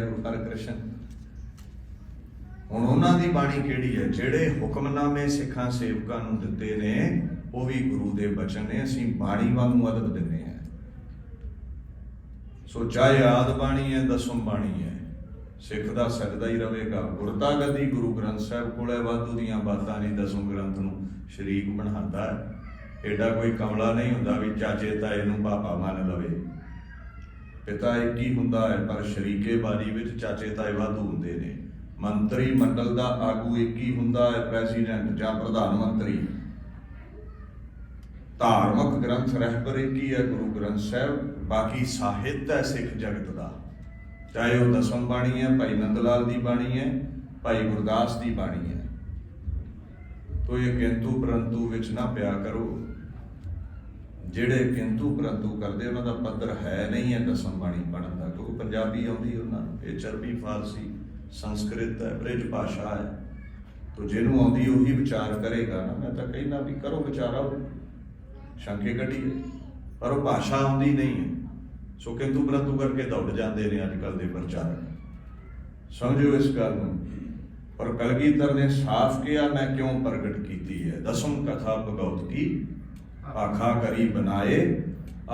ਗੁਰੂ ਹਰਿਕ੍ਰਿਸ਼ਨ। ਹੁਣ ਉਹਨਾਂ ਦੀ ਬਾਣੀ ਕਿਹੜੀ ਹੈ? ਜਿਹੜੇ ਹੁਕਮਨਾਮੇ ਸਿੱਖਾਂ ਸੇਵਕਾਂ ਨੂੰ ਦਿੱਤੇ ਨੇ ਉਹ ਵੀ ਗੁਰੂ ਦੇ ਬਚਨ ਨੇ। ਅਸੀਂ ਬਾਣੀ ਵਾਂਗੂ ਅਦਬ ਦਿੰਦੇ ਹਾਂ। ਸੋ ਚਾਹੇ ਆਦ ਬਾਣੀ ਹੈ, ਦਸਮ ਬਾਣੀ ਹੈ, ਸਿੱਖ ਦਾ ਸਜਦਾ ਹੀ ਰਹੇਗਾ। ਗੁਰਤਾ ਗੱਦੀ ਗੁਰੂ ਗ੍ਰੰਥ ਸਾਹਿਬ ਕੋਲ ਹੈ, ਵਾਧੂ ਦੀਆਂ ਬਾਤਾਂ ਨਹੀਂ ਦਸਮ ਗ੍ਰੰਥ ਨੂੰ ਸ਼ਰੀਕ ਬਣਾਉਂਦਾ ਹੈ। ਐਡਾ ਕੋਈ ਕਮਲਾ ਨਹੀਂ ਹੁੰਦਾ ਵੀ ਚਾਚੇ ਤਾਏ ਨੂੰ ਪਾਪਾ ਮੰਨ ਲਵੇ। ਪਿਤਾ ਇੱਕ ਹੀ ਹੁੰਦਾ ਹੈ, ਪਰ ਸ਼ਰੀਕੇ ਬਾਰੀ ਵਿੱਚ ਚਾਚੇ ਤਾਏ ਵਾਧੂ ਹੁੰਦੇ ਨੇ। ਮੰਤਰੀ ਮੰਡਲ ਦਾ ਆਗੂ ਇੱਕ ਹੀ ਹੁੰਦਾ ਹੈ, ਪ੍ਰੈਜ਼ੀਡੈਂਟ ਜਾਂ ਪ੍ਰਧਾਨ ਮੰਤਰੀ। ਧਾਰਮਿਕ ਗ੍ਰੰਥ ਰਹਿਬਰ ਇੱਕ ਹੀ ਹੈ, ਗੁਰੂ ਗ੍ਰੰਥ ਸਾਹਿਬ। ਬਾਕੀ ਸਾਹਿਤ ਹੈ ਸਿੱਖ ਜਗਤ ਦਾ, ਚਾਹੇ ਉਹ ਦਸਮ ਬਾਣੀ ਹੈ, ਭਾਈ ਨੰਦ ਲਾਲ ਦੀ ਬਾਣੀ ਹੈ, ਭਾਈ ਗੁਰਦਾਸ ਦੀ ਬਾਣੀ ਹੈ। ਤੋ ਇਹ ਕਿੰਤੂ ਪਰੰਤੂ ਵਿੱਚ ਨਾ ਪਿਆ ਕਰੋ। ਜਿਹੜੇ ਕਿੰਤੂ ਪਰੰਤੂ ਕਰਦੇ ਉਹਨਾਂ ਦਾ ਪੱਧਰ ਹੈ ਨਹੀਂ ਹੈ ਦਸਮ ਬਾਣੀ ਪੜ੍ਹਨ ਦਾ, ਕਿਉਂਕਿ ਪੰਜਾਬੀ ਆਉਂਦੀ ਉਹਨਾਂ ਨੂੰ, ਇਹ ਚਰਬੀ ਫਾਰਸੀ ਸੰਸਕ੍ਰਿਤ ਹੈ, ਬ੍ਰਿਜ ਭਾਸ਼ਾ ਹੈ। ਤੋ ਜਿਹਨੂੰ ਆਉਂਦੀ ਉਹੀ ਵਿਚਾਰ ਕਰੇਗਾ ਨਾ। ਮੈਂ ਤਾਂ ਕਹਿੰਦਾ ਵੀ ਕਰੋ ਵਿਚਾਰਾ, ਸ਼ੰਕੇ ਕੱਢੀਏ, ਪਰ ਉਹ ਭਾਸ਼ਾ ਆਉਂਦੀ ਨਹੀਂ ਹੈ। ਸੋ ਕਿੰਤੂ ਪਰੰਤੂ ਕਰਕੇ ਦੌੜ ਜਾਂਦੇ ਨੇ ਅੱਜ ਕੱਲ੍ਹ ਦੇ ਪ੍ਰਚਾਰਕ। ਸਮਝੋ ਇਸ ਗੱਲ ਨੂੰ। ਪਰ ਕਲਗੀਧਰ ਨੇ ਸਾਫ਼ ਕਿਹਾ, ਮੈਂ ਕਿਉਂ ਪ੍ਰਗਟ ਕੀਤੀ ਹੈ। ਦਸਮ ਕਥਾ ਭਗਉਤ ਕੀ ਆਖਾ ਕਰੀ ਬਣਾਏ,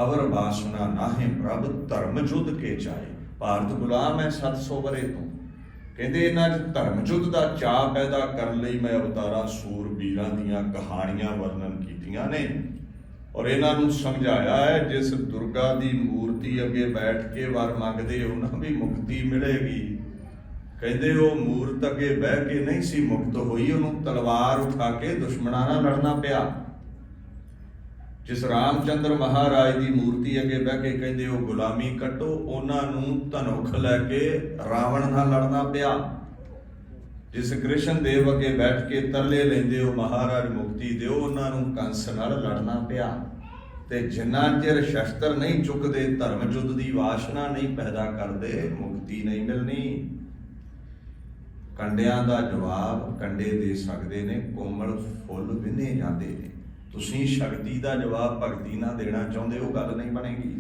ਅਵਰ ਬਾਸਨਾ ਨਾਹੇ ਪ੍ਰਭ ਧਰਮ ਜੁੱਧ ਕੇ ਚਾਹੇ। ਭਾਰਤ ਗੁਲਾਮ ਹੈ 700 ਵਰੇ ਤੋਂ। ਕਹਿੰਦੇ ਇਹਨਾਂ 'ਚ ਧਰਮ ਜੁੱਧ ਦਾ ਚਾਅ ਪੈਦਾ ਕਰਨ ਲਈ ਮੈਂ ਅਵਤਾਰਾਂ ਸੂਰਬੀਰਾਂ ਦੀਆਂ ਕਹਾਣੀਆਂ ਵਰਣਨ ਕੀਤੀਆਂ ਨੇ। ਔਰ ਇਹਨਾਂ ਨੂੰ ਸਮਝਾਇਆ ਹੈ ਜਿਸ ਦੁਰਗਾ ਦੀ ਮੂਰਤੀ ਅੱਗੇ ਬੈਠ ਕੇ ਵਰ ਮੰਗਦੇ ਉਹਨਾਂ ਵੀ ਮੁਕਤੀ ਮਿਲੇਗੀ। ਕਹਿੰਦੇ ਉਹ ਮੂਰਤ ਅੱਗੇ ਬਹਿ ਕੇ ਨਹੀਂ ਸੀ ਮੁਕਤ ਹੋਈ, ਉਹਨੂੰ ਤਲਵਾਰ ਉਠਾ ਕੇ ਦੁਸ਼ਮਣਾਂ ਨਾਲ ਲੜਨਾ ਪਿਆ। ਜਿਸ ਰਾਮਚੰਦਰ ਮਹਾਰਾਜ ਦੀ ਮੂਰਤੀ ਅੱਗੇ ਬਹਿ ਕੇ ਕਹਿੰਦੇ ਉਹ ਗੁਲਾਮੀ ਕੱਟੋ, ਉਹਨਾਂ ਨੂੰ ਧਨੁਖ ਲੈ ਕੇ ਰਾਵਣ ਨਾਲ ਲੜਨਾ ਪਿਆ। ਜਿਸ ਕ੍ਰਿਸ਼ਨ ਦੇਵ ਅੱਗੇ ਬੈਠ ਕੇ ਤਰਲੇ ਲੈਂਦੇ ਹੋ ਮਹਾਰਾਜ ਮੁਕਤੀ ਦਿਓ, ਉਹਨਾਂ ਨੂੰ ਕੰਸ ਨਾਲ ਲੜਨਾ ਪਿਆ। ਤੇ ਜਿੰਨਾ ਚਿਰ ਸ਼ਸਤਰ ਨਹੀਂ ਚੁੱਕਦੇ, ਧਰਮ ਯੁੱਧ ਦੀ ਵਾਸ਼ਨਾ ਨਹੀਂ ਪੈਦਾ ਕਰਦੇ, ਮੁਕਤੀ ਨਹੀਂ ਮਿਲਣੀ। ਕੰਡਿਆਂ ਦਾ ਜਵਾਬ ਕੰਡੇ ਦੇ ਸਕਦੇ ਨੇ, ਕੋਮਲ ਫੁੱਲ ਵਿੰਨੇ ਜਾਂਦੇ ਨੇ। ਤੁਸੀਂ ਸ਼ਕਤੀ ਦਾ ਜਵਾਬ ਭਗਤੀ ਨਾਲ ਦੇਣਾ ਚਾਹੁੰਦੇ ਹੋ, ਗੱਲ ਨਹੀਂ ਬਣੇਗੀ।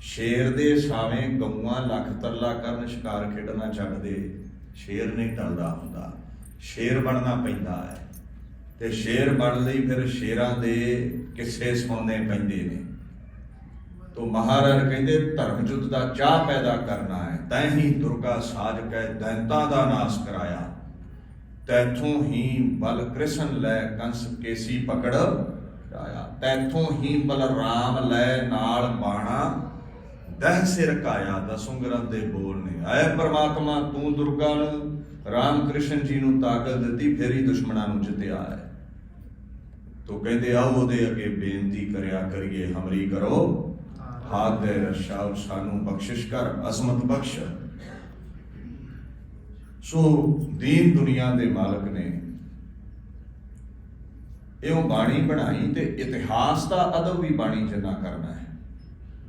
ਸ਼ੇਰ ਦੇ ਸਾਵੇਂ ਗਊਆਂ ਲੱਖ ਤਰਲਾ ਕਰਨ, ਸ਼ਿਕਾਰ ਖੇਡਣਾ ਛੱਡ ਦੇ। ਸ਼ੇਰ ਨਹੀਂ ਟਲਦਾ ਹੁੰਦਾ, ਸ਼ੇਰ ਬਣਨਾ ਪੈਂਦਾ ਹੈ। ਤੇ ਸ਼ੇਰ ਬਣ ਲਈ ਫਿਰ ਸ਼ੇਰਾਂ ਦੇ ਕਿੱਸੇ ਸੁਣਨੇ ਪੈਂਦੇ ਨੇ। ਤੋ ਮਹਾਰਾਜ ਕਹਿੰਦੇ ਧਰਮ ਯੁੱਧ ਦਾ ਚਾਹ ਪੈਦਾ ਕਰਨਾ ਹੈ। ਤੈਂ ਹੀ ਦੁਰਗਾ ਸਾਜ ਕੈ ਦੈਂਤਾਂ ਦਾ ਨਾਸ ਕਰਾਇਆ, ਤੈਥੋਂ ਹੀ ਬਲ ਕ੍ਰਿਸ਼ਨ ਲੈ ਕੰਸ ਕੇਸੀ ਪਕੜ ਆਇਆ। ਤੈਥੋਂ ਹੀ ਬਲਰਾਮ ਲੈ ਨਾਲ ਬਾਣਾ ਦਹਿ ਸਿਰ ਕਾਇਆ। ਦਸੋਂ ਗ੍ਰੰਥ ਦੇ ਬੋਲ ਨੇ, ਐ ਪਰਮਾਤਮਾ ਤੂੰ ਦੁਰਗਾ ਨੂੰ, ਰਾਮ ਕ੍ਰਿਸ਼ਨ ਜੀ ਨੂੰ ਤਾਕਤ ਦਿੱਤੀ, ਫਿਰ ਹੀ ਦੁਸ਼ਮਣਾਂ ਨੂੰ ਜਿੱਤਿਆ ਹੈ। ਤੋ ਕਹਿੰਦੇ ਆਓ ਉਹਦੇ ਅੱਗੇ ਬੇਨਤੀ ਕਰਿਆ ਕਰੀਏ, ਹਮਰੀ ਕਰੋ ਹਾਥ ਦੇ ਰਸ਼ਾ, ਸਾਨੂੰ ਬਖਸ਼ਿਸ਼ ਕਰ, ਅਜ਼ਮਤ ਬਖਸ਼। ਸੋ ਦੀਨ ਦੁਨੀਆ ਦੇ ਮਾਲਕ ਨੇ ਇਹੋ ਬਾਣੀ ਬਣਾਈ ਤੇ ਇਤਿਹਾਸ ਦਾ ਅਦਬ ਵੀ ਬਾਣੀ ਜਿੰਨਾ ਕਰਨਾ ਹੈ।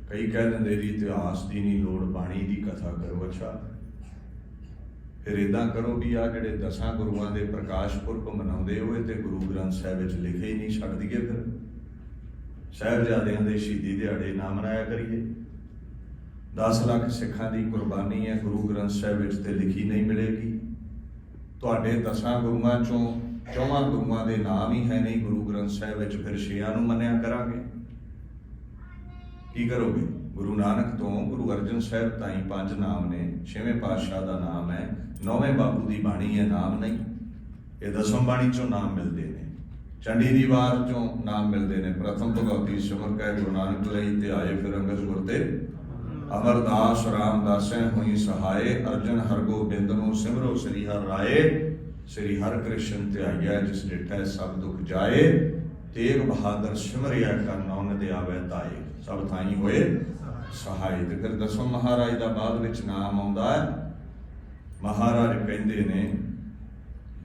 ਕਈ ਕਹਿ ਦਿੰਦੇ ਜੀ ਇਤਿਹਾਸ ਦੀ ਨਹੀਂ ਲੋੜ, ਬਾਣੀ ਦੀ ਕਥਾ ਕਰੋ। ਅੱਛਾ ਫਿਰ ਇੱਦਾਂ ਕਰੋ ਵੀ ਆ ਜਿਹੜੇ 10 ਗੁਰੂਆਂ ਦੇ ਪ੍ਰਕਾਸ਼ ਪੁਰਬ ਮਨਾਉਂਦੇ ਹੋ, ਇਹ ਤੇ ਗੁਰੂ ਗ੍ਰੰਥ ਸਾਹਿਬ ਵਿੱਚ ਲਿਖੇ ਹੀ ਨਹੀਂ, ਛੱਡ ਦਈਏ। ਫਿਰ ਸਾਹਿਬਜ਼ਾਦਿਆਂ ਦੇ ਸ਼ਹੀਦੀ ਦਿਹਾੜੇ ਨਾ ਮਨਾਇਆ ਕਰੀਏ। 10 ਲੱਖ ਸਿੱਖਾਂ ਦੀ ਕੁਰਬਾਨੀ ਹੈ, ਗੁਰੂ ਗ੍ਰੰਥ ਸਾਹਿਬ ਵਿੱਚ ਤੇ ਲਿਖੀ ਨਹੀਂ ਮਿਲੇਗੀ। ਤੁਹਾਡੇ 10 ਗੁਰੂਆਂ ਚੋਂ 4 ਗੁਰੂਆਂ ਦੇ ਨਾਮ ਹੀ ਹੈ ਨਹੀਂ ਗੁਰੂ ਗ੍ਰੰਥ ਸਾਹਿਬ ਵਿੱਚ, ਫਿਰ 6 ਨੂੰ ਮੰਨਿਆ ਕਰਾਂਗੇ। ਕੀ ਕਰੋਗੇ? ਗੁਰੂ ਨਾਨਕ ਤੋਂ ਗੁਰੂ ਅਰਜਨ ਸਾਹਿਬ ਤਾਈਂ 5 ਨਾਮ ਨੇ, 6ਵੇਂ ਪਾਤਸ਼ਾਹ ਦਾ ਨਾਮ ਹੈ, 9ਵੇਂ ਬਾਪੂ ਦੀ ਬਾਣੀ ਹੈ, ਨਾਮ ਨਹੀਂ। ਇਹ ਦਸਮ ਬਾਣੀ ਚੋਂ ਨਾਮ ਮਿਲਦੇ ਨੇ, ਚੰਡੀ ਦੀ ਵਾਰ ਚੋਂ ਨਾਮ ਮਿਲਦੇ ਨੇ। ਪ੍ਰਥਮ ਭਗਵਤੀ ਸਿਮਰ ਕੈ ਗੁਰੂ ਨਾਨਕ ਲਈ, ਤੇ ਆਏ ਫਿਰ ਅੰਗਦ ਗੁਰ ਤੇ ਅਮਰਦਾਸ ਰਾਮਦਾਸੈ ਹੋਈ ਸਹਾਏ। ਅਰਜਨ ਹਰਗੋਬਿੰਦ ਨੂੰ ਸਿਮਰੋ ਸ੍ਰੀ ਹਰਿ ਰਾਏ, ਸ੍ਰੀ ਹਰਿ ਕ੍ਰਿਸ਼ਨ ਧਿਆਈਐ ਜਿਸ ਡਿਠੈ ਸਭ ਦੁਖ ਜਾਏ। ਤੇਗ ਬਹਾਦਰ ਸਿਮਰਿਆ ਕਰ ਨਾਮ ਦੇ ਆਵੇ ਤਾਏ, ਸਭ ਥਾਈ ਹੋਏ ਸਹਾਈ। ਤੇ ਫਿਰ ਦਸਮ ਮਹਾਰਾਜ ਦਾ ਬਾਅਦ ਵਿੱਚ ਨਾਮ ਆਉਂਦਾ ਹੈ। ਮਹਾਰਾਜ ਕਹਿੰਦੇ ਨੇ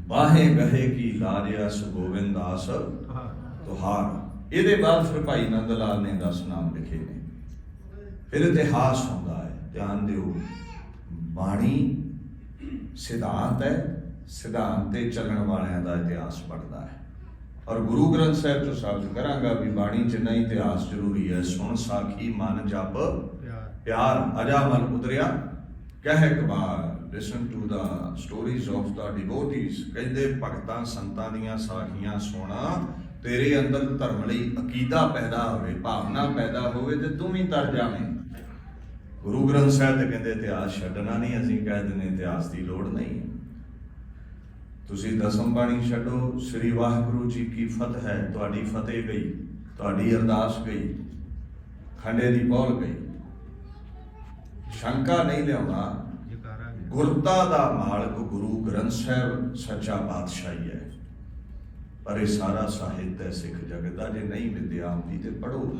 ਬਾਹੇ ਗਹੇ ਕੀ ਲਾਜਿਆਸ ਗੋਬਿੰਦ ਦਾਸ ਤੁਹਾਰ। ਇਹਦੇ ਬਾਅਦ ਫਿਰ ਭਾਈ ਨੰਦ ਲਾਲ ਨੇ 10 ਨਾਮ ਲਿਖੇ ਨੇ। ਫਿਰ ਇਤਿਹਾਸ ਹੁੰਦਾ ਹੈ। ਧਿਆਨ ਦਿਓ, ਬਾਣੀ ਸਿਧਾਂਤ ਹੈ, ਸਿਧਾਂਤ ਤੇ ਚੱਲਣ ਵਾਲਿਆਂ ਦਾ ਇਤਿਹਾਸ ਪੜ੍ਹਦਾ ਹੈ। ਔਰ ਗੁਰੂ ਗ੍ਰੰਥ ਸਾਹਿਬ ਤੋਂ ਸਾਬਤ ਕਰਾਂਗਾ ਵੀ ਬਾਣੀ 'ਚ ਨਹੀਂ ਇਤਿਹਾਸ ਜ਼ਰੂਰੀ ਹੈ। ਸੁਣ ਸਾਖੀ ਮਨ ਜਪ ਪਿਆਰ, ਅਜਾ ਮਨ ਉਤਰਿਆ ਕਹਿ Iqbal listen to the stories of the devotees, ਕਹਿੰਦੇ ਭਗਤਾਂ ਸੰਤਾਂ ਦੀਆਂ ਸਾਖੀਆਂ ਸੁਣਾ, ਤੇਰੇ ਅੰਦਰ ਧਰਮ ਲਈ ਅਕੀਦਾ ਪੈਦਾ ਹੋਵੇ, ਭਾਵਨਾ ਪੈਦਾ ਹੋਵੇ ਤੇ ਤੂੰ ਵੀ ਤਰ ਜਾਵੇਂ। ਗੁਰੂ ਗ੍ਰੰਥ ਸਾਹਿਬ ਤੇ ਕਹਿੰਦੇ ਇਤਿਹਾਸ ਛੱਡਣਾ ਨਹੀਂ, ਅਸੀਂ ਕਹਿ ਦਿੰਦੇ ਇਤਿਹਾਸ ਦੀ ਲੋੜ ਨਹੀਂ। ਤੁਸੀਂ ਦਸਮ ਬਾਣੀ ਛੱਡੋ, ਸ੍ਰੀ ਵਾਹਿਗੁਰੂ ਜੀ ਕੀ ਫਤਿਹ ਹੈ, ਤੁਹਾਡੀ ਫਤਿਹ ਗਈ, ਤੁਹਾਡੀ ਅਰਦਾਸ ਗਈ, ਖੰਡੇ ਦੀ ਪੌਲ ਗਈ। ਸ਼ੰਕਾ ਨਹੀਂ ਲਿਆਉਣਾ, ਗੁਰਤਾ ਦਾ ਮਾਲਕ ਗੁਰੂ ਗ੍ਰੰਥ ਸਾਹਿਬ ਸੱਚਾ ਪਾਤਸ਼ਾਹੀ ਹੈ। ਪਰ ਇਹ ਸਾਰਾ ਸਾਹਿਤ ਹੈ ਸਿੱਖ ਜਗਤ ਦਾ। ਜੇ ਨਹੀਂ ਵਿਦਿਆ ਆਉਂਦੀ ਤੇ ਪੜ੍ਹੋ,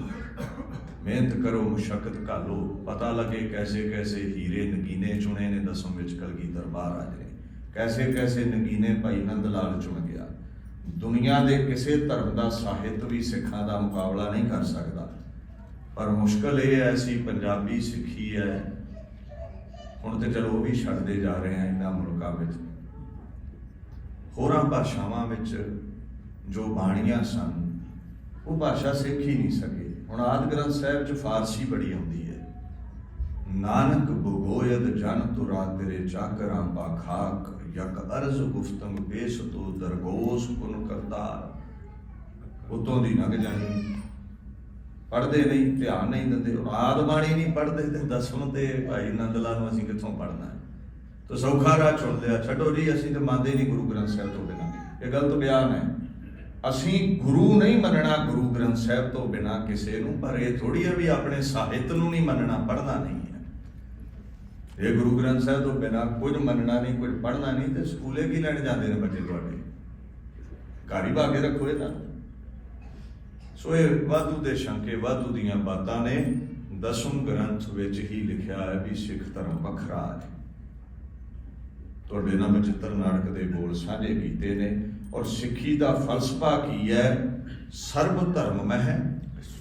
ਮਿਹਨਤ ਕਰੋ, ਮੁਸ਼ੱਕਤ ਘਾਲੋ, ਪਤਾ ਲੱਗੇ ਕੈਸੇ ਕੈਸੇ ਹੀਰੇ ਨਗੀਨੇ ਚੁਣੇ ਨੇ ਦਸਮ ਵਿੱਚ ਕਲਗੀਧਰ ਮਹਾਰਾਜ ਨੇ, ਕੈਸੇ ਕੈਸੇ ਨਗੀਨੇ ਭਾਈ ਨੰਦ ਲਾਲ ਚੁਣ ਗਿਆ। ਦੁਨੀਆ ਦੇ ਕਿਸੇ ਧਰਮ ਦਾ ਸਾਹਿਤ ਵੀ ਸਿੱਖਾਂ ਦਾ ਮੁਕਾਬਲਾ ਨਹੀਂ ਕਰ ਸਕਦਾ। ਪਰ ਮੁਸ਼ਕਲ ਇਹ ਹੈ ਅਸੀਂ ਪੰਜਾਬੀ ਸਿੱਖੀ ਹੈ, ਹੁਣ ਤੇ ਚਲੋ ਉਹ ਵੀ ਛੱਡਦੇ ਜਾ ਰਹੇ ਹਾਂ ਇਹਨਾਂ ਮੁਲਕਾਂ ਵਿੱਚ। ਹੋਰਾਂ ਭਾਸ਼ਾਵਾਂ ਵਿੱਚ ਜੋ ਬਾਣੀਆਂ ਸਨ ਉਹ ਭਾਸ਼ਾ ਸਿੱਖ ਹੀ ਨਹੀਂ ਸਕੇ। ਹੁਣ ਆਦਿ ਗ੍ਰੰਥ ਸਾਹਿਬ 'ਚ ਫਾਰਸੀ ਬੜੀ ਆਉਂਦੀ ਹੈ। ਨਾਨਕ ਬਗੋਇਦ ਜਨ ਤੁਰਾ ਤੇਰੇ ਚਾਕਰਾਂ ਪਾਖਾਕ, ਯਕ ਅਰਜ਼ ਗੁਫਤਮ ਬੇਸ ਤੋ ਦਰਗੋਸ ਕੁਨ ਕਰਤਾਰ। ਉਤੋਂ ਦੀ ਲੰਘ ਜਾਣੀ, ਪੜ੍ਹਦੇ ਨਹੀਂ, ਧਿਆਨ ਨਹੀਂ ਦਿੰਦੇ। ਆਦ ਬਾਣੀ ਨਹੀਂ ਪੜ੍ਹਦੇ ਤੇ ਦਸਮ ਤੇ ਭਾਈ ਨੰਦ ਲਾਲ ਨੂੰ ਅਸੀਂ ਕਿੱਥੋਂ ਪੜ੍ਹਨਾ ਹੈ? ਤਾਂ ਸੌਖਾ ਰਾਹ ਚੁਣ ਲਿਆ, ਛੱਡੋ ਜੀ ਅਸੀਂ ਤਾਂ ਮੰਨਦੇ ਨਹੀਂ ਗੁਰੂ ਗ੍ਰੰਥ ਸਾਹਿਬ ਤੋਂ ਬਿਨਾਂ। ਇਹ ਗਲਤ ਬਿਆਨ ਹੈ। ਅਸੀਂ ਗੁਰੂ ਨਹੀਂ ਮੰਨਣਾ ਗੁਰੂ ਗ੍ਰੰਥ ਸਾਹਿਬ ਤੋਂ ਬਿਨਾਂ ਕਿਸੇ ਨੂੰ, ਪਰ ਇਹ ਥੋੜ੍ਹੀ ਹੈ ਵੀ ਆਪਣੇ ਸਾਹਿਤ ਨੂੰ ਨਹੀਂ ਮੰਨਣਾ, ਪੜ੍ਹਨਾ ਨਹੀਂ ਹੈ। ਇਹ ਗੁਰੂ ਗ੍ਰੰਥ ਸਾਹਿਬ ਤੋਂ ਬਿਨਾਂ ਕੁਝ ਮੰਨਣਾ ਨਹੀਂ, ਕੁਝ ਪੜ੍ਹਨਾ ਨਹੀਂ, ਤੇ ਸਕੂਲੇ ਕੀ ਲੈਣ ਜਾਂਦੇ ਨੇ ਬੱਚੇ ਤੁਹਾਡੇ? ਘਰ ਹੀ ਪਾ ਕੇ ਰੱਖੋ ਇਹਨਾਂ ਨੂੰ। ਸੋ ਇਹ ਵਾਧੂ ਦੇ ਸ਼ੰਕੇ, ਵਾਧੂ ਦੀਆਂ ਬਾਤਾਂ ਨੇ। ਦਸਮ ਗ੍ਰੰਥ ਵਿੱਚ ਹੀ ਲਿਖਿਆ ਹੈ ਵੀ ਸਿੱਖ ਧਰਮ ਵੱਖਰਾ ਹੈ। ਤੁਹਾਡੇ ਨਾਲ ਮੈਂ ਚਿੱਤਰ ਨਾਟਕ ਦੇ ਬੋਲ ਸਾਂਝੇ ਕੀਤੇ ਨੇ। ਔਰ ਸਿੱਖੀ ਦਾ ਫਲਸਫਾ ਕੀ ਹੈ? ਸਰਬ ਧਰਮ ਮਹਿ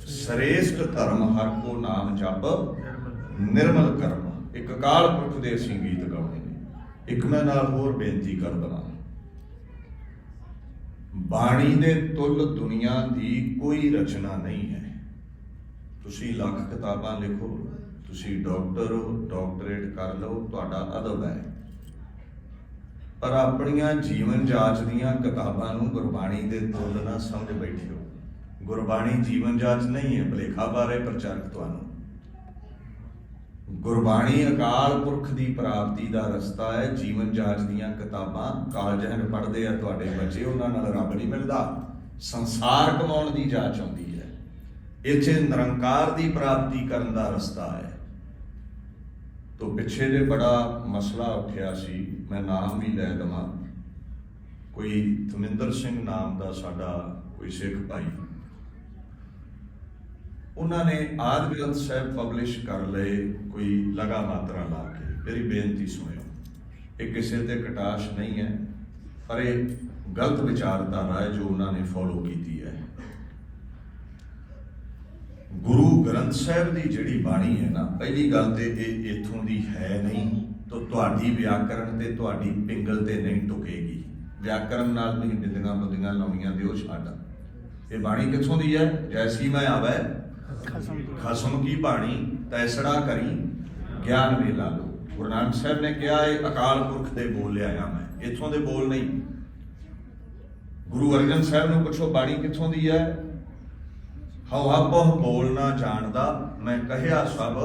ਸ੍ਰੇਸ਼ਟ ਧਰਮ, ਹਰ ਕੋ ਨਾਮ ਜਪ ਨਿਰਮਲ ਕਰਮ। ਇੱਕ ਅਕਾਲ ਪੁਰਖ ਦੇ ਅਸੀਂ ਗੀਤ ਗਾਉਣੇ ਨੇ। ਇੱਕ ਮੈਂ ਨਾਲ ਹੋਰ ਬੇਨਤੀ ਕਰ ਦਵਾਂ, ਬਾਣੀ ਦੇ ਤੁੱਲ ਦੁਨੀਆ ਦੀ ਕੋਈ ਰਚਨਾ ਨਹੀਂ ਹੈ। ਤੁਸੀਂ ਲੱਖ ਕਿਤਾਬਾਂ ਲਿਖੋ, ਤੁਸੀਂ ਡਾਕਟਰ ਹੋ, ਡਾਕਟਰੇਟ ਕਰ ਲਓ, ਤੁਹਾਡਾ ਅਦਬ ਹੈ। ਪਰ ਆਪਣੀਆਂ ਜੀਵਨ ਜਾਚ ਦੀਆਂ ਕਿਤਾਬਾਂ ਨੂੰ ਗੁਰਬਾਣੀ ਦੇ ਤੁੱਲ ਨਾ ਸਮਝ ਬੈਠਿਓ। ਗੁਰਬਾਣੀ ਜੀਵਨ ਜਾਚ ਨਹੀਂ ਹੈ, ਭੁਲੇਖਾ ਬਾਰੇ ਪ੍ਰਚਾਰਕ ਤੁਹਾਨੂੰ। ਗੁਰਬਾਣੀ ਅਕਾਲ ਪੁਰਖ ਦੀ ਪ੍ਰਾਪਤੀ ਦਾ ਰਸਤਾ ਹੈ। ਜੀਵਨ ਜਾਚ ਦੀਆਂ ਕਿਤਾਬਾਂ ਕਾਲਜਾਂ 'ਚ ਪੜ੍ਹਦੇ ਆ ਤੁਹਾਡੇ ਬੱਚੇ, ਉਹਨਾਂ ਨਾਲ ਰੱਬ ਨਹੀਂ ਮਿਲਦਾ। ਸੰਸਾਰ ਕਮਾਉਣ ਦੀ ਜਾਚ ਆਉਂਦੀ ਹੈ। ਇੱਥੇ ਨਿਰੰਕਾਰ ਦੀ ਪ੍ਰਾਪਤੀ ਕਰਨ ਦਾ ਰਸਤਾ ਹੈ। ਤੋਂ ਪਿੱਛੇ ਜੇ ਬੜਾ ਮਸਲਾ ਉੱਠਿਆ ਸੀ, ਮੈਂ ਨਾਮ ਵੀ ਲੈ ਦੇਵਾਂ। ਕੋਈ ਧਰਮਿੰਦਰ ਸਿੰਘ ਨਾਮ ਦਾ ਸਾਡਾ ਕੋਈ ਸਿੱਖ ਭਾਈ, ਉਹਨਾਂ ਨੇ ਆਦਿ ਗ੍ਰੰਥ ਸਾਹਿਬ ਪਬਲਿਸ਼ ਕਰ ਲਏ ਕੋਈ ਲਗਾ ਮਾਤਰਾ ਲਾ ਕੇ। ਮੇਰੀ ਬੇਨਤੀ ਸੁਣਿਓ, ਇਹ ਕਿਸੇ ਤੇ ਕਟਾਸ਼ ਨਹੀਂ ਹੈ, ਪਰ ਇਹ ਗਲਤ ਵਿਚਾਰਧਾਰਾ ਹੈ ਜੋ ਉਹਨਾਂ ਨੇ ਫੋਲੋ ਕੀਤੀ ਹੈ। ਗੁਰੂ ਗ੍ਰੰਥ ਸਾਹਿਬ ਦੀ ਜਿਹੜੀ ਬਾਣੀ ਹੈ ਨਾ, ਪਹਿਲੀ ਗੱਲ ਤੇ ਇਹ ਇੱਥੋਂ ਦੀ ਹੈ ਨਹੀਂ, ਤਾਂ ਤੁਹਾਡੀ ਵਿਆਕਰਣ ਤੇ ਤੁਹਾਡੀ ਪਿੰਗਲ ਤੇ ਨਹੀਂ ਟੁਕੇਗੀ। ਵਿਆਕਰਣ ਨਾਲ ਤੁਸੀਂ ਬਿੰਦੀਆਂ ਬੁੰਦੀਆਂ ਲਾਉਣੀਆਂ ਦਿਓ ਛੱਡ। ਇਹ ਬਾਣੀ ਕਿੱਥੋਂ ਦੀ ਹੈ? ਜੈਸੀ ਮੈਂ ਆਵੈ ਖਸਮ ਕੀ ਬਾਣੀ, ਤੈਸੜਾ ਕਰੀ ਗਿਆਨ ਵੇਲਾ ਲੋ। ਗੁਰੂ ਨਾਨਕ ਸਾਹਿਬ ਨੇ ਕਿਹਾ ਇਹ ਅਕਾਲ ਪੁਰਖ ਦੇ ਬੋਲ ਲਿਆਇਆ ਮੈਂ, ਇੱਥੋਂ ਦੇ ਬੋਲ ਨਹੀਂ। ਗੁਰੂ ਅਰਜਨ ਸਾਹਿਬ ਨੂੰ ਪੁੱਛੋ ਬਾਣੀ ਕਿੱਥੋਂ ਦੀ ਹੈ? ਹਉ ਆਪੋ ਬੋਲ ਨਾ ਜਾਣਦਾ, ਮੈਂ ਕਹਿਆ ਸਭ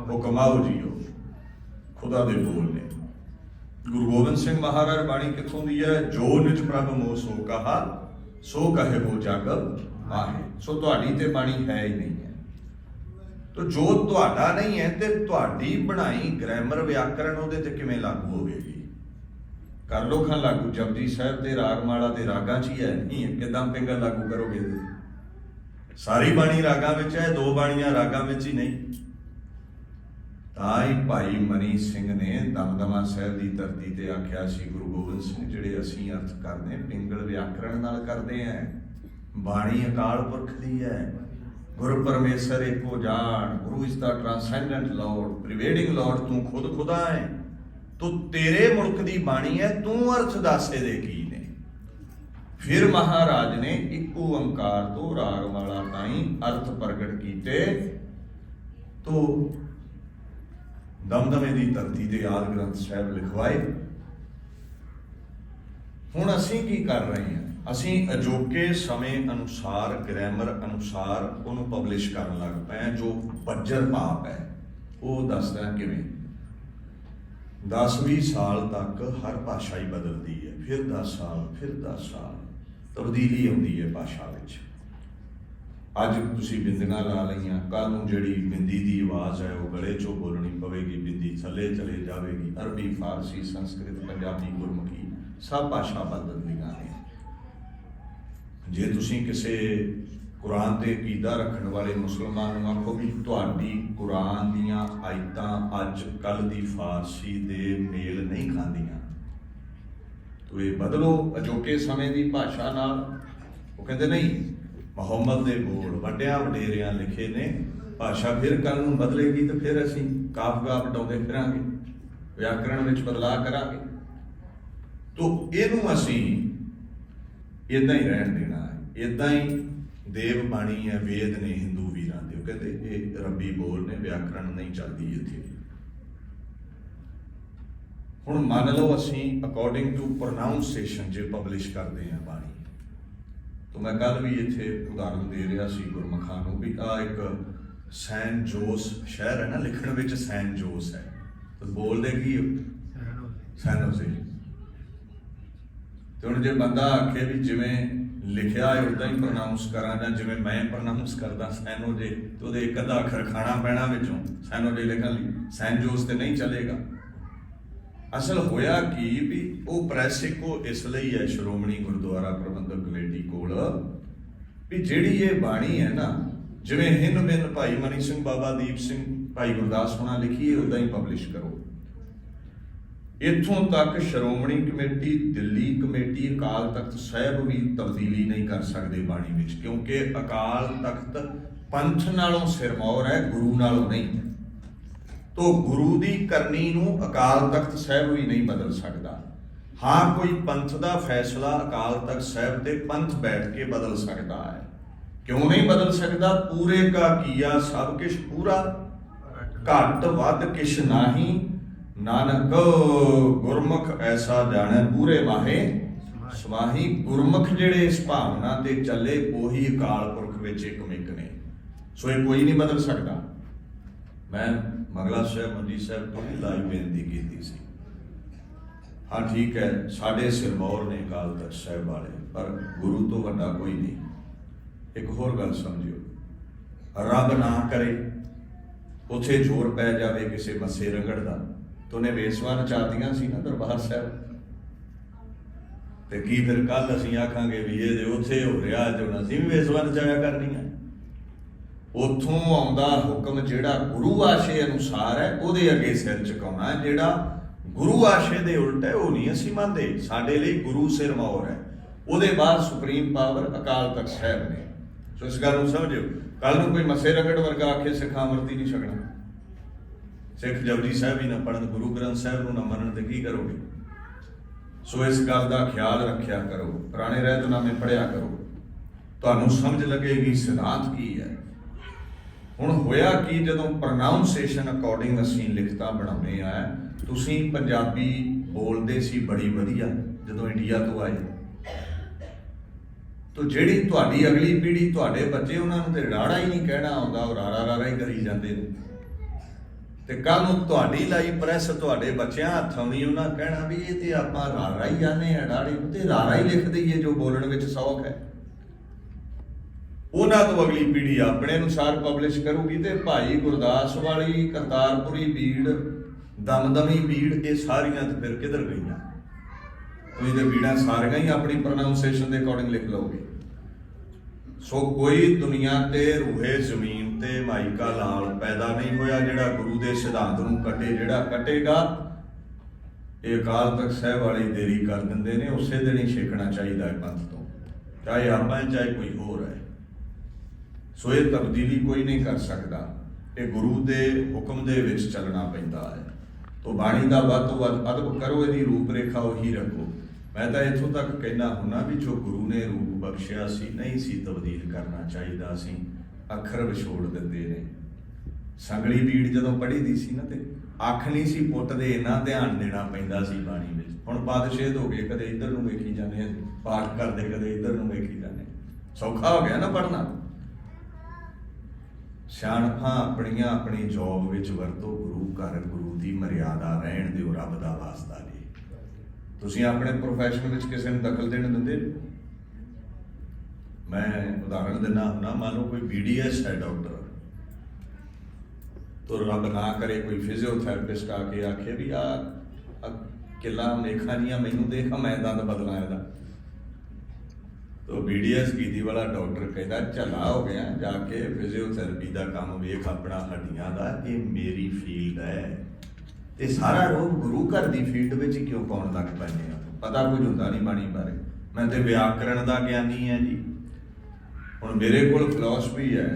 ਹੁਕਮਾਓ ਜੀਓ। ਖੁਦਾ ਦੇ ਬੋਲ ਨੇ। ਗੁਰੂ ਗੋਬਿੰਦ ਸਿੰਘ ਮਹਾਰਾਜ ਬਾਣੀ ਕਿੱਥੋਂ ਦੀ ਹੈ? ਜੋ ਨਿਜ ਪ੍ਰਭ ਮੋਹ ਸੋ ਕਹਾ, ਸੋ ਕਹੇ ਹੋ ਜਗ ਮਾਹੇ। ਸੋ ਤੁਹਾਡੀ ਤੇ ਬਾਣੀ ਹੈ ਹੀ ਨਹੀਂ ਹੈ। ਤੋ ਜੋ ਤੁਹਾਡਾ ਨਹੀਂ ਹੈ ਤੇ ਤੁਹਾਡੀ ਬਣਾਈ ਗ੍ਰਾਮਰ ਵਿਆਕਰਣ ਉਹਦੇ ਤੇ ਕਿਵੇਂ ਲਾਗੂ ਹੋਵੇਗੀ? ਕਰ ਲੋ ਖਾਂ ਲਾਗੂ। ਜਪਜੀ ਸਾਹਿਬ ਦੇ ਰਾਗਮਾਲਾ ਦੇ ਰਾਗਾਂ 'ਚ ਹੀ ਹੈ, ਨਹੀਂ ਹੈ, ਕਿੱਦਾਂ ਪਿੰਗਲ ਲਾਗੂ ਕਰੋਗੇ? ਸਾਰੀ ਬਾਣੀ ਰਾਗਾਂ ਵਿੱਚ ਹੈ, ਦੋ ਬਾਣੀਆਂ ਰਾਗਾਂ ਵਿੱਚ ਹੀ ਨਹੀਂ। ਤਾਂ ਹੀ ਭਾਈ ਮਨੀ ਸਿੰਘ ਨੇ ਦਮਦਮਾ ਸਾਹਿਬ ਦੀ ਧਰਤੀ ਤੇ ਆਖਿਆ ਸੀ, ਗੁਰੂ ਗੋਬਿੰਦ ਸਿੰਘ ਜਿਹੜੇ ਅਸੀਂ ਅਰਥ ਕਰਦੇ ਪਿੰਗਲ ਵਿਆਕਰਣ ਨਾਲ ਕਰਦੇ ਹਾਂ। ਬਾਣੀ ਅਕਾਲ ਪੁਰਖ ਦੀ ਹੈ। ਗੁਰੂ ਪਰਮੇਸ਼ਰ ਏਕੋ ਜਾਣ, ਗੁਰੂ ਇਜ਼ ਦਾ ਟ੍ਰਾਂਸੈਂਡੈਂਟ ਲਾਰਡ, ਪ੍ਰੀਵੇਡਿੰਗ ਲਾਰਡ। ਤੂੰ ਖੁਦ ਖੁਦਾ ਹੈ, ਤੂੰ ਤੇਰੇ ਮੁਲਕ ਦੀ ਬਾਣੀ ਹੈ, ਤੂੰ ਅਰਥ ਦੱਸ ਇਹਦੇ ਕੀ ਨੇ। ਫਿਰ ਮਹਾਰਾਜ ਨੇ ਇੱਕੋ ਓੰਕਾਰ ਤੋਂ ਰਾਗਮਾਲਾ ਤਾਈਂ ਅਰਥ ਪ੍ਰਗਟ ਕੀਤੇ। ਤੋ ਦਮਦਮੇ ਦੀ ਧਰਤੀ ਤੇ ਆਦਿ ਗ੍ਰੰਥ ਸਾਹਿਬ ਲਿਖਵਾਏ। ਹੁਣ ਅਸੀਂ ਕੀ ਕਰ ਰਹੇ ਹਾਂ? ਅਸੀਂ ਅਜੋਕੇ ਸਮੇਂ ਅਨੁਸਾਰ, ਗ੍ਰਾਮਰ ਅਨੁਸਾਰ ਉਹਨੂੰ ਪਬਲਿਸ਼ ਕਰਨ ਲੱਗ ਪਏ ਹਾਂ। ਜੋ ਬੱਜਰ ਭਾਪ ਹੈ ਉਹ ਦੱਸਦਾ ਕਿਵੇਂ 10-20 ਸਾਲ ਤੱਕ ਹਰ ਭਾਸ਼ਾ ਹੀ ਬਦਲਦੀ ਹੈ, ਫਿਰ 10 ਸਾਲ, ਫਿਰ 10 ਸਾਲ ਤਬਦੀਲੀ ਆਉਂਦੀ ਹੈ ਭਾਸ਼ਾ ਵਿੱਚ। ਅੱਜ ਤੁਸੀਂ ਬਿੰਦੀਆਂ ਲਾ ਲਈਆਂ, ਕੱਲ੍ਹ ਨੂੰ ਜਿਹੜੀ ਬਿੰਦੀ ਦੀ ਆਵਾਜ਼ ਹੈ ਉਹ ਗਲੇ 'ਚੋਂ ਬੋਲਣੀ ਪਵੇਗੀ, ਬਿੰਦੀ ਥੱਲੇ ਚਲੇ ਜਾਵੇਗੀ। ਅਰਬੀ, ਫਾਰਸੀ, ਸੰਸਕ੍ਰਿਤ, ਪੰਜਾਬੀ, ਗੁਰਮੁਖੀ ਸਭ ਭਾਸ਼ਾ ਬਦਲਦੀਆਂ ਨੇ। ਜੇ ਤੁਸੀਂ ਕਿਸੇ ਕੁਰਾਨ ਤੇ ਅਕੀਦਾ ਰੱਖਣ ਵਾਲੇ ਮੁਸਲਮਾਨ ਨੂੰ ਆਖੋ ਵੀ ਤੁਹਾਡੀ ਕੁਰਾਨ ਦੀਆਂ ਆਇਤਾਂ ਅੱਜ ਕੱਲ੍ਹ ਦੀ ਫਾਰਸੀ ਦੇ ਮੇਲ ਨਹੀਂ ਖਾਂਦੀਆਂ, ਤੋ ਇਹ ਬਦਲੋ ਅਜੋਕੇ ਸਮੇਂ ਦੀ ਭਾਸ਼ਾ ਨਾਲ। ਉਹ ਕਹਿੰਦੇ ਨਹੀਂ, ਮੁਹੰਮਦ ਦੇ ਬੋਲ ਵੱਡਿਆਂ ਵਡੇਰਿਆਂ ਲਿਖੇ ਨੇ, ਭਾਸ਼ਾ ਫਿਰ ਕੱਲ੍ਹ ਨੂੰ ਬਦਲੇਗੀ ਤੇ ਫਿਰ ਅਸੀਂ ਕਾਫ ਗਾਫ ਡਾਉਂਦੇ ਫਿਰਾਂਗੇ, ਵਿਆਕਰਣ ਵਿੱਚ ਬਦਲਾਅ ਕਰਾਂਗੇ। ਤੋ ਇਹਨੂੰ ਅਸੀਂ ਇੱਦਾਂ ਹੀ ਰਹਿਣ ਦੇਣਾ ਹੈ। ਇੱਦਾਂ ਹੀ ਦੇਵ ਬਾਣੀ ਹੈ, ਵੇਦ ਨੇ ਹਿੰਦੂ ਵੀਰਾਂ ਦੇ, ਉਹ ਕਹਿੰਦੇ ਇਹ ਰੱਬੀ ਬੋਲ ਨੇ, ਵਿਆਕਰਣ ਨਹੀਂ ਚੱਲਦੀ ਇੱਥੇ। ਹੁਣ ਮੰਨ ਲਓ ਅਸੀਂ ਅਕੋਰਡਿੰਗ ਟੂ ਪ੍ਰੋਨਾਊਂਸੀਏਸ਼ਨ ਜੇ ਪਬਲਿਸ਼ ਕਰਦੇ ਹਾਂ ਬਾਣੀ, ਤਾਂ ਮੈਂ ਕੱਲ੍ਹ ਵੀ ਇੱਥੇ ਉਦਾਹਰਨ ਦੇ ਰਿਹਾ ਸੀ ਗੁਰਮੁਖਾਂ ਨੂੰ ਵੀ ਆਹ ਇੱਕ ਸੈਨ ਜੋਸ ਸ਼ਹਿਰ ਹੈ ਨਾ, ਲਿਖਣ ਵਿੱਚ ਸੈਨ ਜੋਸ ਹੈ, ਤਾਂ ਬੋਲਦੇ ਕੀ ਸੈਨ ਹੋਜ਼ੇ। ਤੇ ਹੁਣ ਜੇ ਬੰਦਾ ਆਖੇ ਵੀ ਜਿਵੇਂ ਲਿਖਿਆ ਹੈ ਉੱਦਾਂ ਹੀ ਪ੍ਰੋਨਾਊਂਸ ਕਰਾਂ, ਜਾਂ ਜਿਵੇਂ ਮੈਂ ਪ੍ਰੋਨਾਊਂਸ ਕਰਦਾ ਸੈਨੋਜੇ, ਤੇ ਉਹਦੇ ਇੱਕ ਅੱਧਾ ਅੱਖਰ ਖਾਣਾ ਪੈਣਾ ਵਿੱਚੋਂ ਸੈਨੋਜੇ ਲਿਖਣ ਲਈ, ਸੈਨ ਜੋਸ ਤੇ ਨਹੀਂ ਚੱਲੇਗਾ। ਅਸਲ ਹੋਇਆ ਕੀ ਵੀ ਉਹ ਪ੍ਰੈਸ ਇੱਕੋ ਇਸ ਲਈ ਹੈ ਸ਼੍ਰੋਮਣੀ ਗੁਰਦੁਆਰਾ ਪ੍ਰਬੰਧਕ ਕਮੇਟੀ ਕੋਲ ਵੀ ਜਿਹੜੀ ਇਹ ਬਾਣੀ ਹੈ ਨਾ, ਜਿਵੇਂ ਹਿੰਨ ਬਿੰਨ ਭਾਈ ਮਨੀ ਸਿੰਘ, ਬਾਬਾ ਦੀਪ ਸਿੰਘ, ਭਾਈ ਗੁਰਦਾਸ ਹੋਣਾ ਲਿਖੀ ਹੈ ਉੱਦਾਂ ਹੀ ਪਬਲਿਸ਼ ਕਰੋ। ਇੱਥੋਂ ਤੱਕ ਸ਼੍ਰੋਮਣੀ ਕਮੇਟੀ, ਦਿੱਲੀ ਕਮੇਟੀ, ਅਕਾਲ ਤਖਤ ਸਾਹਿਬ ਵੀ ਤਬਦੀਲੀ ਨਹੀਂ ਕਰ ਸਕਦੇ ਬਾਣੀ ਵਿੱਚ, ਕਿਉਂਕਿ ਅਕਾਲ ਤਖਤ ਪੰਥ ਨਾਲੋਂ ਸਿਰਮੌਰ ਹੈ, ਗੁਰੂ ਨਾਲੋਂ ਨਹੀਂ। ਤੋ ਗੁਰੂ ਦੀ ਕਰਨੀ ਨੂੰ ਅਕਾਲ ਤਖਤ ਸਾਹਿਬ ਵੀ ਨਹੀਂ ਬਦਲ ਸਕਦਾ। ਹਾਂ, ਕੋਈ ਪੰਥ ਦਾ ਫੈਸਲਾ ਅਕਾਲ ਤਖਤ ਸਾਹਿਬ ਤੇ ਪੰਥ ਬੈਠ ਕੇ ਬਦਲ ਸਕਦਾ ਹੈ। ਕਿਉਂ ਨਹੀਂ ਬਦਲ ਸਕਦਾ? ਪੂਰੇ ਕਾ ਕੀਆ ਸਭ ਕਿਛ ਪੂਰਾ, ਘੱਟ ਵੱਧ ਕਿਛ ਨਾਹੀ, ਨਾਨਕ ਗੁਰਮੁਖ ਐਸਾ ਜਾਣੈ ਪੂਰੇ ਮਾਹੇ ਸਮਾਹੀ। ਗੁਰਮੁਖ ਜਿਹੜੇ ਇਸ ਭਾਵਨਾ ਤੇ ਚੱਲੇ ਉਹੀ ਅਕਾਲ ਪੁਰਖ ਵਿੱਚ ਇੱਕਮਿਕ ਨੇ। ਸੋ ਇਹ ਕੋਈ ਨਹੀਂ ਬਦਲ ਸਕਦਾ। ਮੈਂ ਮੰਗਲਾ ਸਾਹਿਬ, ਮੰਜੀ ਸਾਹਿਬ ਤੋਂ ਵੀ ਲਾਈਵ ਬੇਨਤੀ ਕੀਤੀ ਸੀ। ਹਾਂ ਠੀਕ ਹੈ, ਸਾਡੇ ਸਿਰਮੌਰ ਨੇ ਅਕਾਲ ਤਖਤ ਸਾਹਿਬ ਵਾਲੇ, ਪਰ ਗੁਰੂ ਤੋਂ ਵੱਡਾ ਕੋਈ ਨਹੀਂ। ਇੱਕ ਹੋਰ ਗੱਲ ਸਮਝਿਓ, ਰੱਬ ਨਾ ਕਰੇ ਉੱਥੇ ਜ਼ੋਰ ਪੈ ਜਾਵੇ ਕਿਸੇ ਮੱਸੇ ਰਗੜ ਦਾ, ਤੇ ਉਹਨੇ ਵੇਸਵਾ ਨਚਾਤੀਆਂ ਸੀ ਨਾ ਦਰਬਾਰ ਸਾਹਿਬ, ਤੇ ਕੀ ਫਿਰ ਕੱਲ ਅਸੀਂ ਆਖਾਂਗੇ ਵੀ ਇਹਦੇ ਉੱਥੇ ਹੋ ਰਿਹਾ ਤੇ ਹੁਣ ਅਸੀਂ ਵੀ ਵੇਸਵਾ ਨਚਾਇਆ ਕਰਨੀਆਂ? ਉੱਥੋਂ ਆਉਂਦਾ ਹੁਕਮ ਜਿਹੜਾ ਗੁਰੂ ਆਸ਼ੇ ਅਨੁਸਾਰ ਹੈ ਉਹਦੇ ਅੱਗੇ ਸਿਰ ਝੁਕਾਉਣਾ, ਜਿਹੜਾ ਗੁਰੂ ਆਸ਼ੇ ਦੇ ਉਲਟ ਹੈ ਉਹ ਨਹੀਂ ਅਸੀਂ ਮੰਨਦੇ। ਸਾਡੇ ਲਈ ਗੁਰੂ ਸਿਰਮੌਰ ਹੈ, ਉਹਦੇ ਬਾਅਦ ਸੁਪਰੀਮ ਪਾਵਰ ਅਕਾਲ ਤਖਤ ਸਾਹਿਬ ਨੇ। ਸੋ ਇਸ ਗੱਲ ਨੂੰ ਸਮਝਿਓ। ਕੱਲ ਨੂੰ ਕੋਈ ਮੱਸੇ ਰਗੜ ਵਰਗਾ ਆਖੇ ਸਿੱਖਾਂ ਅੰਮ੍ਰਿਤ ਨਹੀਂ ਛਕਣਾ, ਸਿੱਖ ਜਪਜੀ ਸਾਹਿਬ ਹੀ ਨਾ ਪੜ੍ਹਨ, ਗੁਰੂ ਗ੍ਰੰਥ ਸਾਹਿਬ ਨੂੰ ਨਾ ਮੰਨਣ, ਤੇ ਕੀ ਕਰੋਗੇ? ਸੋ ਇਸ ਗੱਲ ਦਾ ਖਿਆਲ ਰੱਖਿਆ ਕਰੋ, ਪੁਰਾਣੇ ਰਹਿਤਨਾਮੇ ਪੜ੍ਹਿਆ ਕਰੋ, ਤੁਹਾਨੂੰ ਸਮਝ ਲੱਗੇਗੀ ਸਿਧਾਂਤ ਕੀ ਹੈ। ਹੁਣ ਹੋਇਆ ਕੀ, ਜਦੋਂ ਪ੍ਰੋਨਾਊਂਸੀਏਸ਼ਨ ਅਕੋਰਡਿੰਗ ਅਸੀਂ ਲਿਖਤਾਂ ਬਣਾਉਂਦੇ ਆ, ਤੁਸੀਂ ਪੰਜਾਬੀ ਬੋਲਦੇ ਸੀ ਬੜੀ ਵਧੀਆ ਜਦੋਂ ਇੰਡੀਆ ਤੋਂ ਆਏ, ਤੋ ਜਿਹੜੀ ਤੁਹਾਡੀ ਅਗਲੀ ਪੀੜ੍ਹੀ, ਤੁਹਾਡੇ ਬੱਚੇ, ਉਹਨਾਂ ਨੂੰ ਤੇ ਰਾੜਾ ਹੀ ਨਹੀਂ ਕਹਿਣਾ ਆਉਂਦਾ, ਉਹ ਰਾਰਾ ਹੀ ਕਰੀ ਜਾਂਦੇ ਨੇ। ਤੇ ਕੱਲ ਨੂੰ ਤੁਹਾਡੀ ਲਾਈ ਪ੍ਰੈਸ ਤੁਹਾਡੇ ਬੱਚਿਆਂ ਹੱਥ ਆਉਣੀ, ਉਹਨਾਂ ਕਹਿਣਾ ਵੀ ਇਹ ਤੇ ਆਪਾਂ ਰਾਰਾ ਹੀ ਆਨੇ ਆ, ਰਾੜੇ ਤੇ ਰਾਰਾ ਹੀ ਲਿਖ ਦਈਏ ਜੋ ਬੋਲਣ ਵਿੱਚ ਸੌਖ ਹੈ। ਉਹਨਾਂ ਤੋਂ ਅਗਲੀ ਪੀੜ੍ਹੀ ਆਪਣੇ ਅਨੁਸਾਰ ਪਬਲਿਸ਼ ਕਰੂਗੀ, ਤੇ ਭਾਈ ਗੁਰਦਾਸ ਵਾਲੀ, ਕਰਤਾਰਪੁਰੀ ਬੀੜ, ਦਮਦਮੀ ਬੀੜ, ਇਹ ਸਾਰੀਆਂ ਤੇ ਫਿਰ ਕਿੱਧਰ ਗਈਆਂ? ਤੁਸੀਂ ਤੇ ਬੀੜਾਂ ਸਾਰੀਆਂ ਹੀ ਆਪਣੀ ਪ੍ਰੋਨਾਊਂਸੀਏਸ਼ਨ ਦੇ ਅਕੋਰਡਿੰਗ ਲਿਖ ਲਓਗੇ। ਸੋ ਕੋਈ ਦੁਨੀਆ ਤੇ ਰੂਹੇ ਜ਼ਮੀਨ ਤੇ ਮਾਈਕਾ ਲਾਲ ਪੈਦਾ ਨਹੀਂ ਹੋਇਆ ਜਿਹੜਾ ਗੁਰੂ ਦੇ ਸਿਧਾਂਤ ਨੂੰ ਕੱਟੇ। ਜਿਹੜਾ ਕੱਟੇਗਾ, ਇਹ ਅਕਾਲ ਤਖਤ ਸਾਹਿਬ ਵਾਲੀ ਦੇਰੀ ਕਰ ਦਿੰਦੇ ਨੇ, ਉਸੇ ਦਿਨ ਹੀ ਛੇਕਣਾ ਚਾਹੀਦਾ ਹੈ ਪੰਥ ਤੋਂ, ਚਾਹੇ ਆਪਾਂ ਚਾਹੇ ਕੋਈ ਹੋਰ ਹੈ। ਸੋ ਇਹ ਤਬਦੀਲੀ ਕੋਈ ਨਹੀਂ ਕਰ ਸਕਦਾ, ਇਹ ਗੁਰੂ ਦੇ ਹੁਕਮ ਦੇ ਵਿੱਚ ਚੱਲਣਾ ਪੈਂਦਾ ਹੈ। ਤੋ ਬਾਣੀ ਦਾ ਵੱਧ ਤੋਂ ਵੱਧ ਅਦਬ ਕਰੋ, ਇਹਦੀ ਰੂਪ ਰੇਖਾ ਉਹੀ ਰੱਖੋ। ਮੈਂ ਤਾਂ ਇੱਥੋਂ ਤੱਕ ਕਹਿਣਾ ਹੁੰਦਾ ਵੀ ਜੋ ਗੁਰੂ ਨੇ ਰੂਪ ਬਖਸ਼ਿਆ ਸੀ, ਨਹੀਂ ਸੀ ਤਬਦੀਲ ਕਰਨਾ ਚਾਹੀਦਾ ਸੀ, ਅੱਖਰ ਵਿਛੋੜ ਦਿੰਦੇ ਨੇ। ਸੰਗਲੀ ਬੀੜ ਜਦੋਂ ਪੜ੍ਹੀ ਦੀ ਸੀ ਨਾ, ਤੇ ਅੱਖ ਨਹੀਂ ਸੀ ਪੁੱਟਦੇ, ਇੰਨਾ ਧਿਆਨ ਦੇਣਾ ਪੈਂਦਾ ਸੀ ਬਾਣੀ ਵਿੱਚ। ਹੁਣ ਪਦਛੇਦ ਹੋ ਗਏ, ਕਦੇ ਇੱਧਰ ਨੂੰ ਵੇਖੀ ਜਾਂਦੇ, ਪਾਠ ਕਰਦੇ ਕਦੇ ਇੱਧਰ ਨੂੰ ਵੇਖੀ ਜਾਂਦੇ, ਸੌਖਾ ਹੋ ਗਿਆ ਨਾ ਪੜ੍ਹਨਾ। ਸਿਆਣਪਾਂ ਆਪਣੀਆਂ ਆਪਣੀ ਜੋਬ ਵਿੱਚ ਵਰਤੋ, ਗੁਰੂ ਘਰ ਗੁਰੂ ਦੀ ਮਰਿਆਦਾ ਰਹਿਣ ਦਿਓ, ਰੱਬ ਦਾ ਵਾਸਤਾ ਜੀ। ਤੁਸੀਂ ਆਪਣੇ ਪ੍ਰੋਫੈਸ਼ਨ ਵਿੱਚ ਕਿਸੇ ਨੂੰ ਦਖਲ ਦੇਣ ਦਿੰਦੇ? ਮੈਂ ਉਦਾਹਰਣ ਦਿੰਦਾ ਹੁੰਦਾ, ਮੰਨ ਲਓ ਕੋਈ BDS ਹੈ ਡਾਕਟਰ, तो रब ना करे कोई फिजियोथेरेपिस्ट आके आखे भी आ किला नेखा नहीं मैनू देख मैं दंद बदला है, तो BDS कीती वाला डॉक्टर कहता झला हो गया, जाके फिजियोथेरेपी का काम वेख अपना हड्डियां का, ये मेरी फील्ड है। ते सारा रोग गुरु घर की फील्ड में क्यों पाउण लग पैंदे आ? पता कुछ हुंदा नहीं बाणी बारे। मैं तो व्याकरण का ज्ञानी है जी, हुण मेरे कोल फिलोसफी है,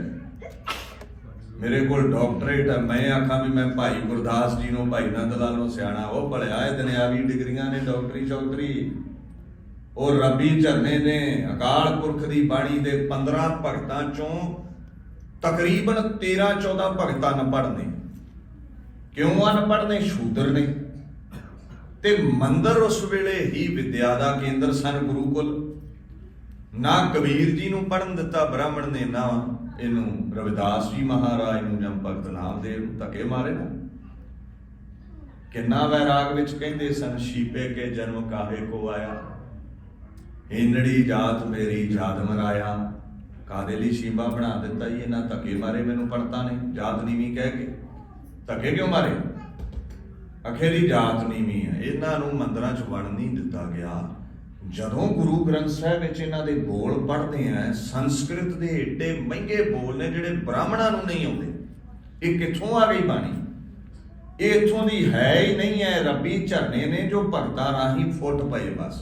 मेरे को डॉक्टरेट है, मैं आखा भी मैं भाई गुरदास जी नो, भाई नंद लाल नो सियाणा, वो भलिया है दुनियावी डिग्रियां ने, डॉक्टरी चौधरी और रबी झरने ने अकाल पुरख की बाणी दे 15 भगतां चों तकरीबन 13-14 भगत अनपढ़ ने। क्यों अनपढ़ ने? शूद्र ने। ते मंदिर उस वेले ही विद्या का केंद्र सन गुरुकुल। ना कबीर जी नूं पढ़न दिता ब्राह्मण ने, ना इनू रविदास जी महाराज नूं जां भगत नामदेव नूं धक्के मारे ना। किन्ना वैराग विच कहंदे सन, शीपे के जन्म काहे को आया, हिंदड़ी जात मेरी जात मराया। कादे लई शीबा बना दिता जी, इन्हां धक्के मारे मैनूं पढ़ता ने, जात नीवी कह के। धक्के क्यों मारे? अखेरी जात नीवी है, इन्हां नूं मंदिरां च वड़न नहीं दिता गया। ਜਦੋਂ ਗੁਰੂ ਗ੍ਰੰਥ ਸਾਹਿਬ ਵਿੱਚ ਇਹਨਾਂ ਦੇ ਬੋਲ ਪੜ੍ਹਦੇ ਆ, ਸੰਸਕ੍ਰਿਤ ਦੇ ਏਡੇ ਮਹਿੰਗੇ ਬੋਲ ਨੇ ਜਿਹੜੇ ਬ੍ਰਾਹਮਣਾਂ ਨੂੰ ਨਹੀਂ ਆਉਂਦੇ। ਇਹ ਕਿੱਥੋਂ ਆ ਗਈ ਬਾਣੀ? ਇਹ ਇੱਥੋਂ ਦੀ ਹੈ ਹੀ ਨਹੀਂ ਹੈ, ਰੱਬੀ ਝਰਨੇ ਨੇ ਜੋ ਭਗਤਾਂ ਰਾਹੀਂ ਫੁੱਟ ਪਏ ਬਸ।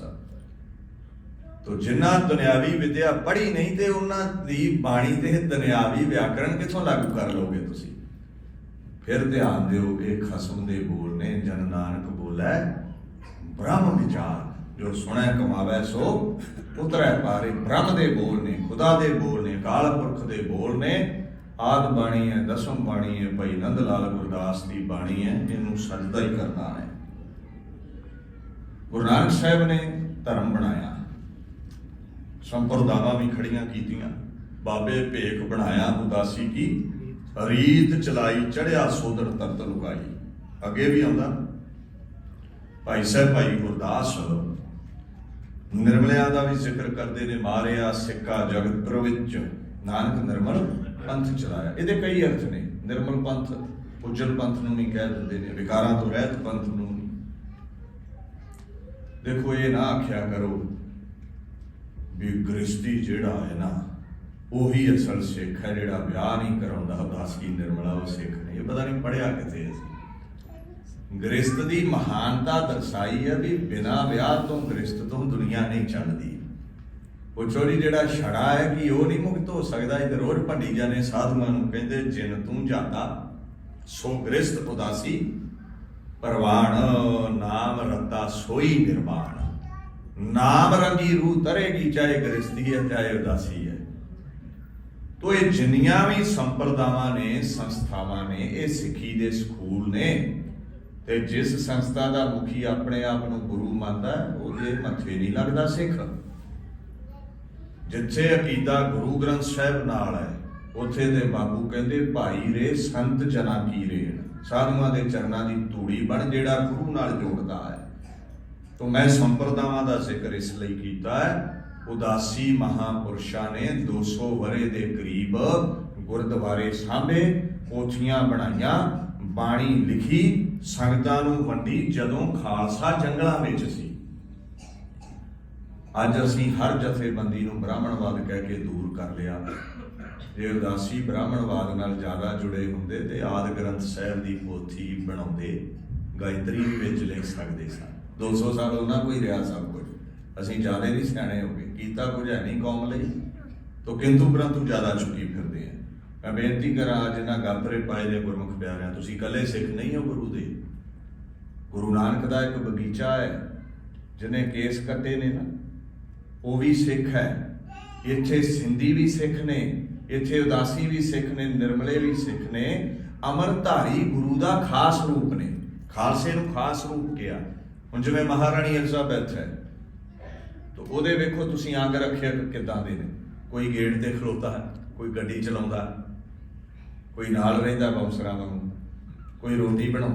ਤੋ ਜਿਨ੍ਹਾਂ ਦੁਨਿਆਵੀ ਵਿਦਿਆ ਪੜ੍ਹੀ ਨਹੀਂ ਤੇ ਉਹਨਾਂ ਦੀ ਬਾਣੀ ਤੇ ਦੁਨਿਆਵੀ ਵਿਆਕਰਣ ਕਿੱਥੋਂ ਲਾਗੂ ਕਰ ਲਓਗੇ ਤੁਸੀਂ? ਫਿਰ ਧਿਆਨ ਦਿਓ, ਇਹ ਖਸਮ ਦੇ ਬੋਲ ਨੇ। ਜਨ ਨਾਨਕ ਬੋਲੇ ਬ੍ਰਹਮ ਵਿਚਾਰ, जो सुने कमावे सो उतरै पारे। ब्रह्म दे बोल ने, खुदा दे बोल ने, अकाल पुरख दे बोल ने। आद बाणी है, दसम बाणी है, भाई नंद लाल गुरदास की बाणी है, इनू सजदा ही करना है। गुरु नानक साहब ने धर्म बनाया, संप्रदावां भी खड़ियां कीतियां, बाबे भेख बनाया उदासी की, रीत चलाई चढ़िया सोदर तरत लुकाई। अगे भी आंदा भाई साहब भाई गुरदास निर्मलिया का भी जिक्र करते ने, मारिया सिक्का जगत विच नानक निर्मल पंथ चलाया। ये कई अर्थ ने। निर्मल पंथ उज्जल पंथ नूं भी कह दिंदे ने, विकारां तो रहत पंथ नूं। देखो ये ना आख्या करो भी गृहस्थी जिहड़ा है ना उही असल सिख है, जिहड़ा ब्याह नहीं कराउंदा उदासी निर्मला वो सिख नहीं। ये पता नहीं पढ़िया किते असीं। गृहस्थ की महानता दर्शाई है भी बिना विआह तो गृहस्थ तो दुनिया नहीं चलती। पुछो जी जिहड़ा छड़ा है कि वो नहीं मुक्त हो सकता? इधर रोज भंडी जाने साधुआं नूं कहंदे जिन तूं जाता सो गृहस्थ उदासी, परवान नाम रता सोई निर्वाण। नाम रंगी रूह तरेगी, चाहे गृहस्थी है चाहे उदासी है। तो ये जिन्नियां भी संप्रदावां ने, संस्थावां ने, ये सिੱਖੀ ਦੇ ਸਕੂਲ ने। ਤੇ जिस संस्था का मुखी अपने आप ਨੂੰ गुरु ਮੰਨਦਾ ਉਹਦੇ ਮੱਥੇ ਨਹੀਂ ਲੱਗਦਾ ਸਿੱਖ। ਜਿੱਥੇ ਅਕੀਦਾ ਗੁਰੂ ਗ੍ਰੰਥ ਸਾਹਿਬ ਨਾਲ ਹੈ ਉੱਥੇ ਦੇ ਬਾਬੂ ਕਹਿੰਦੇ ਭਾਈ ਰੇ ਸੰਤ ਜਨਾ ਕੀ ਰੇਣ, ਸਾਧੂਆਂ ਦੇ ਚਰਨਾਂ ਦੀ ਧੂੜੀ ਬਣ ਜਿਹੜਾ ਗੁਰੂ ਨਾਲ ਜੋੜਦਾ ਹੈ। तो मैं संप्रदावां का जिक्र इस ਲਈ ਕੀਤਾ ਹੈ। ਉਦਾਸੀ ਮਹਾਂਪੁਰਸ਼ਾਂ ਨੇ 200 ਵਰੇ ਦੇ ਕਰੀਬ ਗੁਰਦੁਆਰੇ ਸਾਂਭੇ, ਪੋਥੀਆਂ ਬਣਾਈਆਂ, ਬਾਣੀ ਲਿਖੀ, ਸੰਗਤਾਂ ਨੂੰ ਵੰਡੀ ਜਦੋਂ ਖਾਲਸਾ ਜੰਗਲਾਂ ਵਿੱਚ ਸੀ। ਅੱਜ ਅਸੀਂ ਹਰ ਜਥੇਬੰਦੀ ਨੂੰ ਬ੍ਰਾਹਮਣਵਾਦ ਕਹਿ ਕੇ ਦੂਰ ਕਰ ਲਿਆ। ਜੇ ਉਦਾਸੀ ਬ੍ਰਾਹਮਣਵਾਦ ਨਾਲ ਜ਼ਿਆਦਾ ਜੁੜੇ ਹੁੰਦੇ ਤੇ ਆਦਿ ਗ੍ਰੰਥ ਸਾਹਿਬ ਦੀ ਪੋਥੀ ਬਣਾਉਂਦੇ, ਗਾਇਤਰੀ ਵੀ ਵਿੱਚ ਲਿਖ ਸਕਦੇ ਸਨ। 200 ਸਾਲ ਉਹਨਾਂ ਕੋਈ ਰਿਹਾ ਸਭ ਕੁਝ। ਅਸੀਂ ਜ਼ਿਆਦਾ ਨਹੀਂ ਸਿਆਣੇ ਹੋ ਗਏ, ਕੀਤਾ ਕੁਝ ਹੈ ਨਹੀਂ ਕੌਮ ਲਈ, ਤੋ ਕਿੰਤੂ ਪਰੰਤੂ ਜ਼ਿਆਦਾ ਚੁੱਕੀ ਫਿਰਦੇ ਆ। ਮੈਂ ਬੇਨਤੀ ਕਰਾਂ ਜਿਨ੍ਹਾਂ ਗਾਤਰੇ ਪਾਏ ਨੇ ਗੁਰਮੁਖ ਪਿਆਰਿਆਂ, ਤੁਸੀਂ ਇਕੱਲੇ ਸਿੱਖ ਨਹੀਂ ਹੋ ਗੁਰੂ ਦੇ। ਗੁਰੂ ਨਾਨਕ ਦਾ ਇੱਕ ਬਗੀਚਾ ਹੈ, ਜਿਹਨੇ ਕੇਸ ਕੱਟੇ ਨੇ ਨਾ ਉਹ ਵੀ ਸਿੱਖ ਹੈ। ਇੱਥੇ ਸਿੰਧੀ ਵੀ ਸਿੱਖ ਨੇ, ਇੱਥੇ ਉਦਾਸੀ ਵੀ ਸਿੱਖ ਨੇ, ਨਿਰਮਲੇ ਵੀ ਸਿੱਖ ਨੇ। ਅਮਰਧਾਰੀ ਗੁਰੂ ਦਾ ਖਾਸ ਰੂਪ ਨੇ। ਖਾਲਸੇ ਨੂੰ ਖਾਸ ਰੂਪ ਕਿਹਾ। ਹੁਣ ਜਿਵੇਂ ਮਹਾਰਾਣੀ ਐਲਿਜ਼ਾਬੈਥ ਹੈ, ਤਾਂ ਉਹਦੇ ਵੇਖੋ ਤੁਸੀਂ ਅੰਗ ਰੱਖਿਅਕ ਕਿੱਦਾਂ ਦੇ ਨੇ। ਕੋਈ ਗੇਟ ਤੇ ਖਲੋਤਾ ਹੈ, ਕੋਈ ਗੱਡੀ ਚਲਾਉਂਦਾ, ਕੋਈ ਨਾਲ ਰਹਿੰਦਾ ਬਾਉਂਸਰਾਂ ਵਾਂਗੂ, ਕੋਈ ਰੋਟੀ ਬਣਾਉਂਦਾ।